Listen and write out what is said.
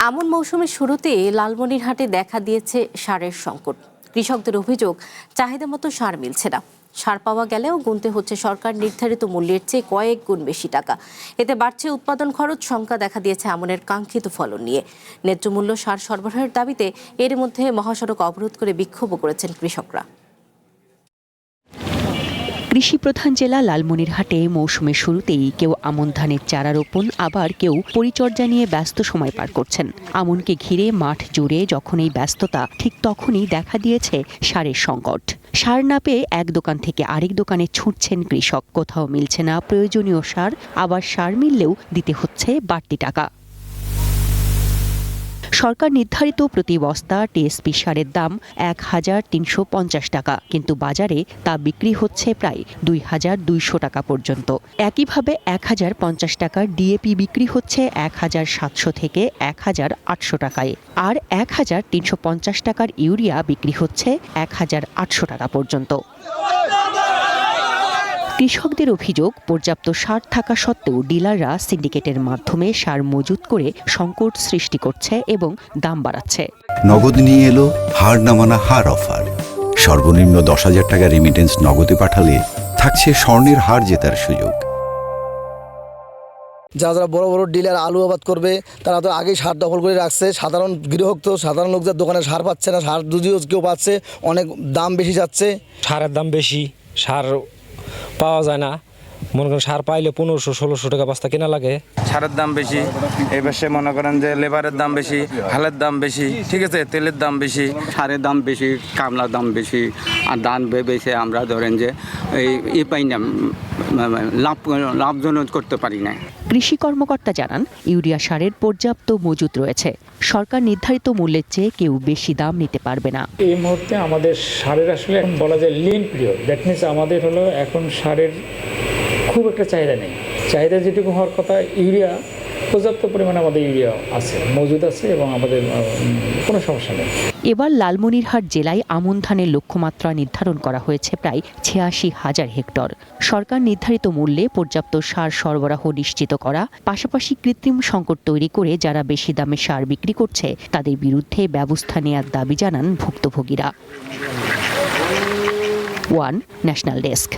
আমন মৌসুমের শুরুতে লালমনিরহাটে দেখা দিয়েছে সারের সংকট। কৃষকদের অভিযোগ, চাহিদা মতো সার মিলছে না। সার পাওয়া গেলেও গুনতে হচ্ছে সরকার নির্ধারিত মূল্যের চেয়ে কয়েক গুণ বেশি টাকা। এতে বাড়ছে উৎপাদন খরচ। শঙ্কা দেখা দিয়েছে আমনের কাঙ্ক্ষিত ফলন নিয়ে। ন্যায্য মূল্য সার সরবরাহের দাবিতে এর মধ্যে মহাসড়ক অবরোধ করে বিক্ষোভও করেছেন কৃষকরা। কৃষিপ্রধান জেলা লালমনিরহাটে মৌসুমের শুরুতেই কেউ আমন ধানের চারা রোপণ, আবার কেউ পরিচর্যা নিয়ে ব্যস্ত সময় পার করছেন। আমনকে ঘিরে মাঠ জুড়ে যখন এই ব্যস্ততা, ঠিক তখনই দেখা দিয়েছে সারের সংকট। সার না পেয়ে এক দোকান থেকে আরেক দোকানে ছুটছেন কৃষক। কোথাও মিলছে না প্রয়োজনীয় সার, আবার সার মিললেও দিতে হচ্ছে বাড়তি টাকা। সরকার নির্ধারিত প্রতি বস্তা টিএসপি সারের দাম ১,৩৫০ টাকা, কিন্তু বাজারে তা বিক্রি হচ্ছে প্রায় ২,২০০ টাকা পর্যন্ত। একইভাবে ১,০৫০ টাকার ডিএপি বিক্রি হচ্ছে ১,৭০০ থেকে ১,৮০০ টাকায়, আর ১,৩৫০ টাকার ইউরিয়া বিক্রি হচ্ছে ১,৮০০ টাকা পর্যন্ত। কৃষকদের অভিযোগ, পর্যাপ্ত সার থাকা সত্ত্বেও ডিলাররা সিন্ডিকেটের মাধ্যমে সার মজুত করে সংকট সৃষ্টি করছে এবং দাম বাড়াচ্ছে। নগদ নিয়ে এলো হার না মানা হার অফার। সর্বনিম্ন ১০,০০০ টাকা রেমিটেন্স নগদে পাঠালে থাকছে স্বর্ণের হার জেতার সুযোগ। যারা যারা বড় বড় ডিলার আলু আবাদ করবে তারা তো আগেই সার দখল করে রাখছে। সাধারণ গৃহক তো সাধারণ লোক যার দোকানে সার পাচ্ছে না, সার যদিও কেউ পাচ্ছে, অনেক দাম বেশি যাচ্ছে। সারের দাম বেশি, সার পাওয়া যায় না। মনে করেন সার পাইলে ১৫০০-১৬০০ টাকা বস্তা কেনা লাগে। সারের দাম বেশি, এবার সে মনে করেন যে লেবারের দাম বেশি, হালের দাম বেশি, ঠিক আছে, তেলের দাম বেশি, সারের দাম বেশি, কামলার দাম বেশি, আর ধান বেশি আমরা ধরেন যে এই পাই না, লাভজনক করতে পারি না। কৃষি কর্মকর্তা জানান, ইউরিয়া সারের পর্যাপ্ত মজুত রয়েছে। সরকার নির্ধারিত মূল্যের চেয়ে কেউ বেশি দাম নিতে পারবে না। এই মুহূর্তে আমাদের সারের আসলে এখন বলা যায় লিন পিরিয়ড। দ্যাট মিনস আমাদের হলো এখন সারের খুব একটা চাহিদা নেই। চাহিদা যেটুকু হওয়ার কথা, ইউরিয়া পর্যাপ্ত পরিমাণে আমাদের ইউরিয়া আছে, মজুদ আছে, এবং আমাদের কোনো সমস্যা নেই। এবার লালমনিরহাট জেলায় আমন ধানের লক্ষ্যমাত্রা নির্ধারণ করা হয়েছে প্রায় ৮৬,০০০ হেক্টর। সরকার নির্ধারিত মূল্যে পর্যাপ্ত সার সরবরাহ নিশ্চিত করা, পাশাপাশি কৃত্রিম সংকট তৈরি করে যারা বেশি দামে সার বিক্রি করছে তাদের বিরুদ্ধে ব্যবস্থা নেওয়ার দাবি জানান ভুক্তভোগীরা। One national desk.